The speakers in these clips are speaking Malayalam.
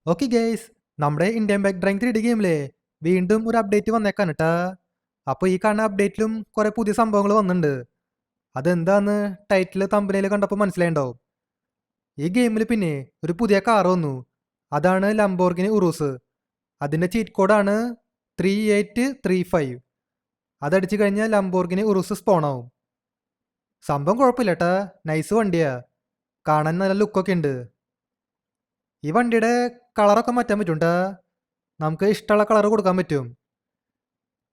ഓക്കെ ഗേസ്, നമ്മുടെ ഇന്ത്യൻ ബാക്ക് ഡ്രൈങ് 3D ഗെയിമിലെ വീണ്ടും ഒരു അപ്ഡേറ്റ് വന്നേക്കാണ് കേട്ടാ. അപ്പോൾ ഈ കാണുന്ന അപ്ഡേറ്റിലും കുറേ പുതിയ സംഭവങ്ങൾ വന്നിട്ടുണ്ട്. അതെന്താന്ന് ടൈറ്റിൽ തമ്പനയിൽ കണ്ടപ്പോൾ മനസ്സിലായിണ്ടാവും. ഈ ഗെയിമിൽ പിന്നെ ഒരു പുതിയ കാർ വന്നു. അതാണ് ലംബോർഗിനി ഉറൂസ്. അതിൻ്റെ ചീറ്റ് കോഡാണ് 3835. അതടിച്ചു കഴിഞ്ഞാൽ ലംബോർഗിനി ഉറൂസ് സ്പോൺ ആവും. സംഭവം കുഴപ്പമില്ല കേട്ടാ, നൈസ് വണ്ടിയാ, കാണാൻ നല്ല ലുക്കൊക്കെ ഉണ്ട്. ഈ വണ്ടിയുടെ കളറൊക്കെ മാറ്റാൻ പറ്റും. നമുക്ക് ഇഷ്ടമുള്ള കളർ കൊടുക്കാൻ പറ്റും.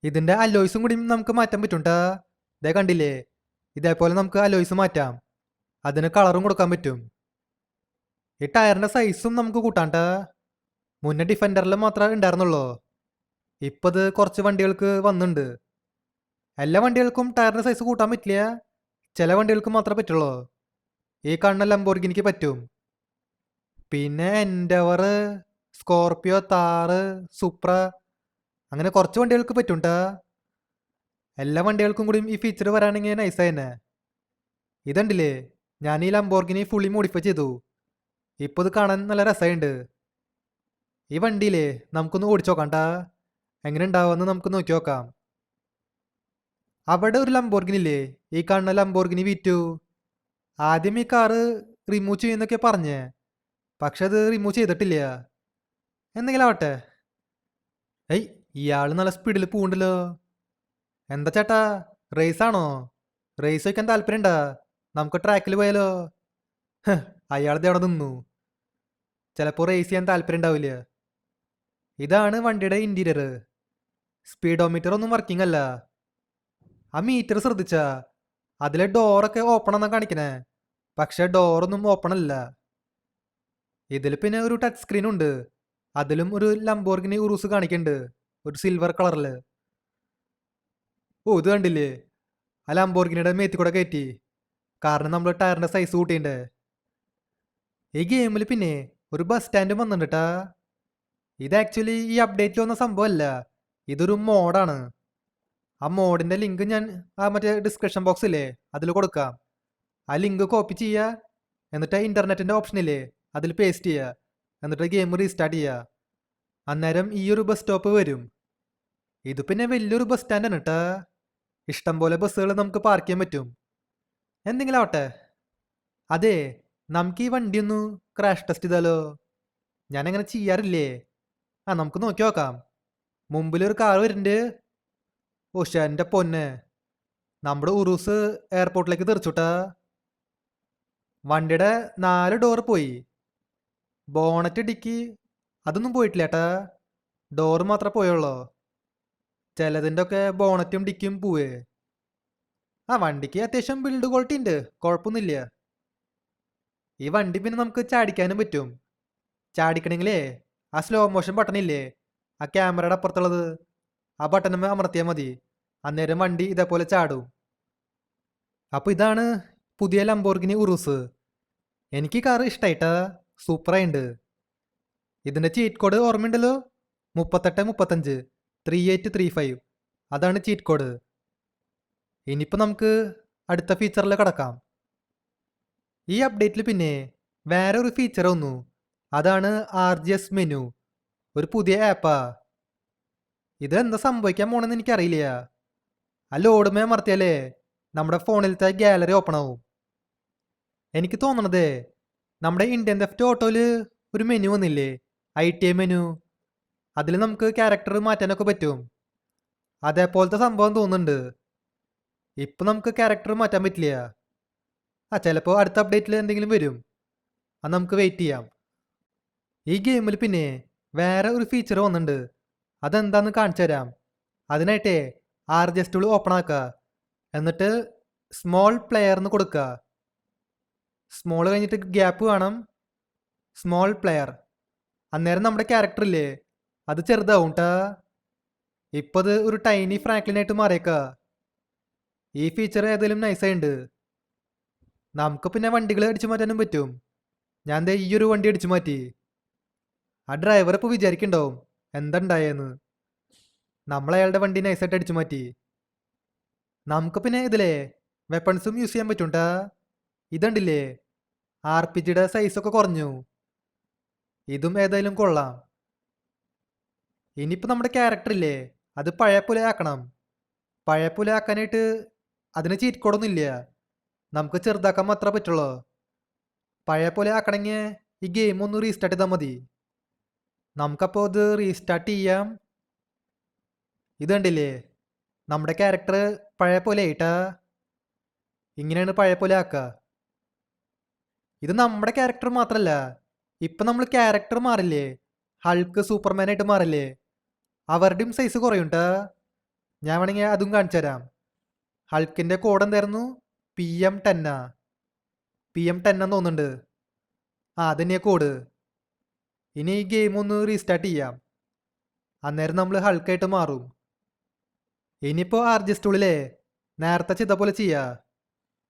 ഇതിൻ്റെ അലോയ്സും കൂടി നമുക്ക് മാറ്റാൻ പറ്റും. ഇതേ കണ്ടില്ലേ, ഇതേപോലെ നമുക്ക് അലോയ്സ് മാറ്റാം, അതിന് കളറും കൊടുക്കാൻ പറ്റും. ഈ ടയറിൻ്റെ സൈസും നമുക്ക് കൂട്ടാം. മുന്നേ ഡിഫൻഡറിൽ മാത്രമേ ഉണ്ടായിരുന്നുള്ളൂ, ഇപ്പം ഇത് കുറച്ച് വണ്ടികൾക്ക് വന്നിട്ടുണ്ട്. എല്ലാ വണ്ടികൾക്കും ടയറിൻ്റെ സൈസ് കൂട്ടാൻ പറ്റില്ല, ചില വണ്ടികൾക്ക് മാത്രമേ പറ്റുള്ളൂ. ഈ കാണുന്ന ലംബോർഗിനിക്ക് പറ്റും. പിന്നെ എൻഡവർ, സ്കോർപിയോ, താറ്, സുപ്ര, അങ്ങനെ കുറച്ച് വണ്ടികൾക്ക് പറ്റും. എല്ലാ വണ്ടികൾക്കും കൂടി ഈ ഫീച്ചർ വരാണെങ്കിൽ നൈസായി തന്നെ. ഇതുണ്ടല്ലേ, ഞാൻ ഈ ലംബോർഗിനി ഫുള്ളി മോഡിഫൈ ചെയ്തു. ഇപ്പോൾ ഇത് കാണാൻ നല്ല രസമുണ്ട്. ഈ വണ്ടിയിലേ നമുക്കൊന്ന് ഓടിച്ചു നോക്കാം. എങ്ങനെ ഉണ്ടാവുമെന്ന് നമുക്ക് നോക്കി നോക്കാം. അവിടെ ഒരു ലംബോർഗിനി ഇല്ലേ, ഈ കാണുന്ന ലംബോർഗിനി V2. ആദ്യം ഈ കാറ് റിമൂവ് ചെയ്യുന്നൊക്കെ പറഞ്ഞേ, പക്ഷെ അത് റിമൂവ് ചെയ്തിട്ടില്ല. എന്തെങ്കിലും ആവട്ടെ. ഏയ്, ഇയാൾ നല്ല സ്പീഡിൽ പോകണ്ടല്ലോ. എന്താ ചേട്ടാ, റേസാണോ? റേസ് വയ്ക്കാൻ താല്പര്യമുണ്ടാ? നമുക്ക് ട്രാക്കിൽ പോയാലോ? അയാളത് അവിടെ നിന്നു. ചിലപ്പോൾ റേസ് ചെയ്യാൻ താല്പര്യം ഉണ്ടാവില്ല. ഇതാണ് വണ്ടിയുടെ ഇൻറ്റീരിയർ. സ്പീഡോമീറ്റർ ഒന്നും വർക്കിംഗ് അല്ല. ആ മീറ്റർ ശ്രദ്ധിച്ചാ, അതിലെ ഡോറൊക്കെ ഓപ്പൺ എന്നാ കാണിക്കണേ, പക്ഷെ ഡോറൊന്നും ഓപ്പൺ അല്ല. ഇതിൽ പിന്നെ ഒരു ടച്ച് സ്ക്രീൻ ഉണ്ട്, അതിലും ഒരു ലംബോർഗിനി ഉറൂസ് കാണിക്കുന്നുണ്ട്, ഒരു സിൽവർ കളറിൽ. ഓ, ഇത് കണ്ടില്ലേ, ആ ലംബോർഗിനിയുടെ മേത്തി കൂടെ കയറ്റി, കാരണം നമ്മൾ ടയറിൻ്റെ സൈസ് കൂട്ടിയിട്ടുണ്ട്. ഈ ഗെയിമിൽ പിന്നെ ഒരു ബസ് സ്റ്റാൻഡും വന്നിട്ടാ. ഇത് ആക്ച്വലി ഈ അപ്ഡേറ്റിൽ വന്ന സംഭവമല്ല, ഇതൊരു മോഡാണ്. ആ മോഡിൻ്റെ ലിങ്ക് ഞാൻ ആ മറ്റേ ഡിസ്ക്രിപ്ഷൻ ബോക്സ് ഇല്ലേ അതിൽ കൊടുക്കാം. ആ ലിങ്ക് കോപ്പി ചെയ്യുക, എന്നിട്ട് ഇൻ്റർനെറ്റിൻ്റെ ഓപ്ഷനില്ലേ അതിൽ പേസ്റ്റ് ചെയ്യുക, എന്നിട്ട് ഗെയിം റീസ്റ്റാർട്ട് ചെയ്യുക. അന്നേരം ഈ ഒരു ബസ് സ്റ്റോപ്പ് വരും. ഇത് പിന്നെ വലിയൊരു ബസ് സ്റ്റാൻഡാണ് കേട്ടാ, ഇഷ്ടംപോലെ ബസ്സുകൾ നമുക്ക് പാർക്ക് ചെയ്യാൻ പറ്റും. എന്തെങ്കിലും ആവട്ടെ. അതെ, നമുക്ക് ഈ വണ്ടി ഒന്ന് ക്രാഷ് ടെസ്റ്റ് ചെയ്താലോ? ഞാനങ്ങനെ ചെയ്യാറില്ലേ. നമുക്ക് നോക്കി നോക്കാം. മുമ്പിലൊരു കാർ വരുന്നുണ്ട്. ഓ എൻ്റെ പൊന്നെ, നമ്മുടെ ഉറൂസ് എയർപോർട്ടിലേക്ക് തെറിച്ചുട്ടാ. വണ്ടിയുടെ 4 ഡോറ് പോയി. ബോണറ്റ് ഡിക്കി അതൊന്നും പോയിട്ടില്ല ഏട്ടാ, ഡോറ് മാത്രമേ പോയുള്ളൂ. ചിലതിൻ്റെ ഒക്കെ ബോണറ്റും ഡിക്കും പോവേ. വണ്ടിക്ക് അത്യാവശ്യം ബിൽഡ് ക്വാളിറ്റി ഉണ്ട്, കുഴപ്പമൊന്നുമില്ല. ഈ വണ്ടി പിന്നെ നമുക്ക് ചാടിക്കാനും പറ്റും. ചാടിക്കണമെങ്കിലേ ആ സ്ലോ മോഷൻ ബട്ടൺ ഇല്ലേ, ആ ക്യാമറയുടെ അപ്പുറത്തുള്ളത്, ആ ബട്ടൺ അമർത്തിയാൽ മതി, അന്നേരം വണ്ടി ഇതേപോലെ ചാടും. അപ്പോൾ ഇതാണ് പുതിയ ലംബോർഗിനി ഉറൂസ്. എനിക്ക് കാറ് ഇഷ്ടമായിട്ടാ, സൂപ്പറായിട്ടുണ്ട്. ഇതിൻ്റെ ചീറ്റ് കോഡ് ഓർമ്മയുണ്ടല്ലോ, 3835 3835. അതാണ് ചീറ്റ് കോഡ്. ഇനിയിപ്പോൾ നമുക്ക് അടുത്ത ഫീച്ചറിൽ കിടക്കാം. ഈ അപ്ഡേറ്റിൽ പിന്നെ വേറെ ഒരു ഫീച്ചർ വന്നു, അതാണ് RGS മെനു, ഒരു പുതിയ ആപ്പാ. ഇതെന്താ സംഭവിക്കാൻ പോണെന്ന് എനിക്കറിയില്ല. ആ ലോഡുമേ അമർത്തിയാലേ നമ്മുടെ ഫോണിലത്തെ ഗാലറി ഓപ്പൺ ആവും. എനിക്ക് തോന്നണതേ നമ്മുടെ ഇന്ത്യൻ തെഫ്റ്റ് ഓട്ടോയിൽ ഒരു മെനു വന്നില്ലേ, ITM മെനു, അതിൽ നമുക്ക് ക്യാരക്ടർ മാറ്റാനൊക്കെ പറ്റും. അതേപോലത്തെ സംഭവം തോന്നുന്നുണ്ട്. ഇപ്പം നമുക്ക് ക്യാരക്ടർ മാറ്റാൻ പറ്റില്ല. ചിലപ്പോൾ അടുത്ത അപ്ഡേറ്റിൽ എന്തെങ്കിലും വരും, അത് നമുക്ക് വെയിറ്റ് ചെയ്യാം. ഈ ഗെയിമിൽ പിന്നെ വേറെ ഒരു ഫീച്ചർ വന്നിട്ടുണ്ട്, അതെന്താന്ന് കാണിച്ചു തരാം. അതിനായിട്ടേ RGS ടൂൾ ഓപ്പൺ ആക്കുക, എന്നിട്ട് സ്മോൾ പ്ലെയർ എന്ന് കൊടുക്കുക. സ്മോൾ കഴിഞ്ഞിട്ട് ഗ്യാപ്പ് വേണം, സ്മോൾ പ്ലെയർ. അന്നേരം നമ്മുടെ ക്യാരക്ടർ ഇല്ലേ അത് ചെറുതാവും ഇപ്പോൾ അത് ഒരു ടൈനി ഫ്രാങ്ക്ലിനായിട്ട് മാറിയേക്കുക. ഈ ഫീച്ചർ ഏതെങ്കിലും നൈസായിട്ടുണ്ട്. നമുക്ക് പിന്നെ വണ്ടികൾ അടിച്ചു മാറ്റാനും പറ്റും. ഞാൻ ദേ ഈ ഒരു വണ്ടി അടിച്ചു മാറ്റി. ആ ഡ്രൈവർ ഇപ്പോൾ വിചാരിക്കുന്നുണ്ടാവും എന്തുണ്ടായെന്ന്. നമ്മൾ അയാളുടെ വണ്ടി നൈസായിട്ട് അടിച്ചു മാറ്റി. നമുക്ക് പിന്നെ ഇതിലേ വെപ്പൺസും യൂസ് ചെയ്യാൻ പറ്റും. ഇതുണ്ടില്ലേ, RPG സൈസൊക്കെ കുറഞ്ഞു. ഇതും ഏതായാലും കൊള്ളാം. ഇനിയിപ്പോൾ നമ്മുടെ ക്യാരക്ടർ ഇല്ലേ, അത് പഴയ പോലെ ആക്കണം. പഴയ പോലെ ആക്കാനായിട്ട് അതിന് ചീറ്റ് കോഡൊന്നും ഇല്ല. നമുക്ക് ചെറുതാക്കാൻ മാത്രമേ പറ്റുള്ളൂ. പഴയ പോലെ ആക്കണമെങ്കിൽ ഈ ഗെയിം ഒന്ന് റീസ്റ്റാർട്ട് ചെയ്താൽ മതി. നമുക്കപ്പോൾ ഇത് റീസ്റ്റാർട്ട് ചെയ്യാം. ഇത് കണ്ടില്ലേ, നമ്മുടെ ക്യാരക്ടർ പഴയ പോലെ ആയിട്ടാ. ഇങ്ങനെയാണ് പഴയ പോലെ ആക്കുക. ഇത് നമ്മുടെ ക്യാരക്ടർ മാത്രമല്ല, ഇപ്പം നമ്മൾ ക്യാരക്ടർ മാറില്ലേ, ഹൾക്ക് സൂപ്പർമാനായിട്ട് മാറില്ലേ, അവരുടെയും സൈസ് കുറയുണ്ടാ. ഞാൻ വേണമെങ്കിൽ അതും കാണിച്ചു തരാം. ഹൾക്കിൻ്റെ കോഡ് എന്തായിരുന്നു? PM10. PM10 എന്ന് തോന്നുന്നുണ്ട്. അതന്നെയാ കോഡ്. ഇനി ഈ ഗെയിം ഒന്ന് റീസ്റ്റാർട്ട് ചെയ്യാം. അന്നേരം നമ്മൾ ഹൾക്കായിട്ട് മാറും. ഇനിയിപ്പോൾ ആർജിസ് ടൂളിലെ നേരത്തെ ചെയ്ത പോലെ ചെയ്യുക.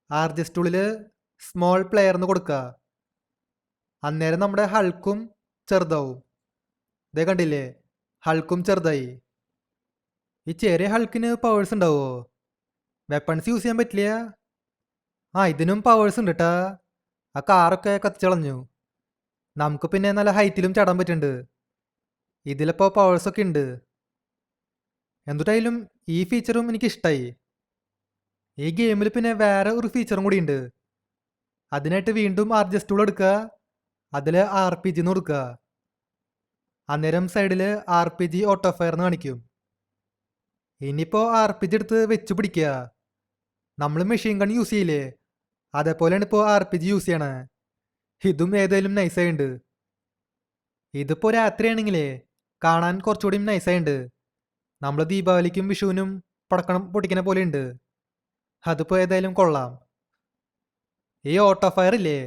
ആർജിസ് ടൂളിൽ സ്മോൾ പ്ലെയർ എന്ന് കൊടുക്കുക. അന്നേരം നമ്മുടെ ഹൾക്കും ചെറുതാവും. ഇതേ കണ്ടില്ലേ, ഹൾക്കും ചെറുതായി. ഈ ചെറിയ ഹൾക്കിന് പവേഴ്സ് ഉണ്ടാവുമോ? വെപ്പൺസ് യൂസ് ചെയ്യാൻ പറ്റില്ല. ഇതിനും പവേഴ്സ് ഉണ്ട് കേട്ടാ. ആ കാറൊക്കെ കത്തിച്ചളഞ്ഞു. നമുക്ക് പിന്നെ നല്ല ഹൈറ്റിലും ചടാൻ പറ്റുന്നുണ്ട്. ഇതിലിപ്പോൾ പവേഴ്സൊക്കെ ഉണ്ട്. എന്തുട്ടായാലും ഈ ഫീച്ചറും എനിക്ക് ഇഷ്ടമായി. ഈ ഗെയിമിൽ പിന്നെ വേറെ ഒരു ഫീച്ചറും കൂടി ഉണ്ട്. അതിനായിട്ട് വീണ്ടും ആർജിസ് ടൂൾ എടുക്കുക, അതിൽ RPG എന്ന് കൊടുക്കുക. അന്നേരം സൈഡിൽ RPG ഓട്ടോ ഫയർ എന്ന് കാണിക്കും. ഇനിയിപ്പോൾ RPG എടുത്ത് വെച്ച് പിടിക്കുക. നമ്മൾ മെഷീൻ ഗൺ യൂസ് ചെയ്യില്ലേ, അതേപോലെയാണ് ഇപ്പോൾ RPG യൂസ് ചെയ്യണേ. ഇതും ഏതായാലും നൈസായുണ്ട്. ഇതിപ്പോൾ രാത്രിയാണെങ്കിലേ കാണാൻ കുറച്ചുകൂടി നൈസായുണ്ട്. നമ്മൾ ദീപാവലിക്കും വിഷുവിനും പടക്കണം പൊട്ടിക്കുന്ന പോലെ ഉണ്ട്. അതിപ്പോൾ ഏതായാലും കൊള്ളാം. ഈ ഓട്ടോ ഫയർ ഇല്ലേ,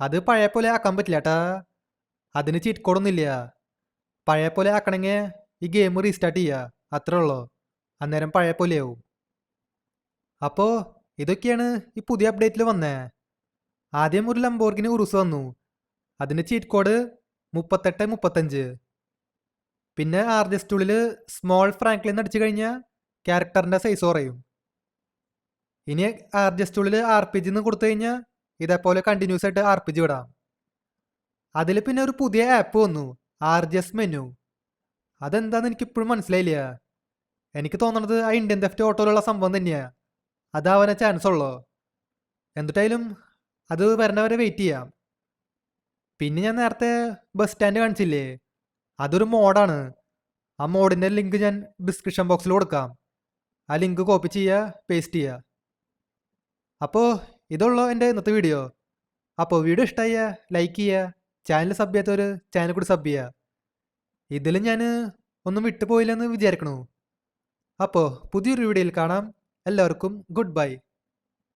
അത് പഴയ പോലെ ആക്കാൻ പറ്റില്ല കേട്ടാ. അതിന് ചീറ്റ് കോഡൊന്നും ഇല്ല. പഴയ പോലെ ആക്കണമെങ്കിൽ ഈ ഗെയിം റീസ്റ്റാർട്ട് ചെയ്യുക, അത്രേ ഉള്ളൂ. അന്നേരം പഴയ പോലെയാവും. അപ്പോൾ ഇതൊക്കെയാണ് ഈ പുതിയ അപ്ഡേറ്റിൽ വന്നേ. ആദ്യം ഒരു ലംബോർഗിനി ഉറുസ് വന്നു. അതിന് ചീറ്റ് കോഡ് 3835. പിന്നെ ആർജിസ് ടൂളിൽ സ്മോൾ ഫ്രാങ്ക്ലിൻ അടിച്ചു കഴിഞ്ഞാൽ ക്യാരക്ടറിൻ്റെ സൈസ് കുറയും. ഇനി ആർജിസ് ടൂളിൽ RPG എന്ന് കൊടുത്തു കഴിഞ്ഞാൽ ഇതേപോലെ കണ്ടിന്യൂസ് ആയിട്ട് RPG വിടാം. അതിൽ പിന്നെ ഒരു പുതിയ ആപ്പ് വന്നു, RGS മെനു. അതെന്താന്ന് എനിക്കിപ്പോഴും മനസ്സിലായില്ല. എനിക്ക് തോന്നണത് ആ ഇന്ത്യൻ തെഫ്റ്റ് ഓട്ടോയിലുള്ള സംഭവം തന്നെയാണ്. അതാവാനേ ചാൻസ് ഉള്ളൂ. എന്നിട്ടായാലും അത് വരണവരെ വെയിറ്റ് ചെയ്യാം. പിന്നെ ഞാൻ നേരത്തെ ബസ് സ്റ്റാൻഡ് കാണിച്ചില്ലേ, അതൊരു മോഡാണ്. ആ മോഡിൻ്റെ ലിങ്ക് ഞാൻ ഡിസ്ക്രിപ്ഷൻ ബോക്സിൽ കൊടുക്കാം. ആ ലിങ്ക് കോപ്പി ചെയ്യുക, പേസ്റ്റ് ചെയ്യുക. അപ്പോൾ ഇതുള്ളൂ എൻ്റെ ഇന്നത്തെ വീഡിയോ. അപ്പോൾ വീഡിയോ ഇഷ്ടമായ ലൈക്ക് ചെയ്യുക, ചാനൽ സബ് ചെയ്യാത്തവർ ചാനൽ കൂടി സബ് ചെയ്യുക. ഇതിൽ ഞാൻ ഒന്നും വിട്ടുപോയില്ലെന്ന് വിചാരിക്കണു. അപ്പോൾ പുതിയൊരു വീഡിയോയിൽ കാണാം. എല്ലാവർക്കും ഗുഡ് ബൈ.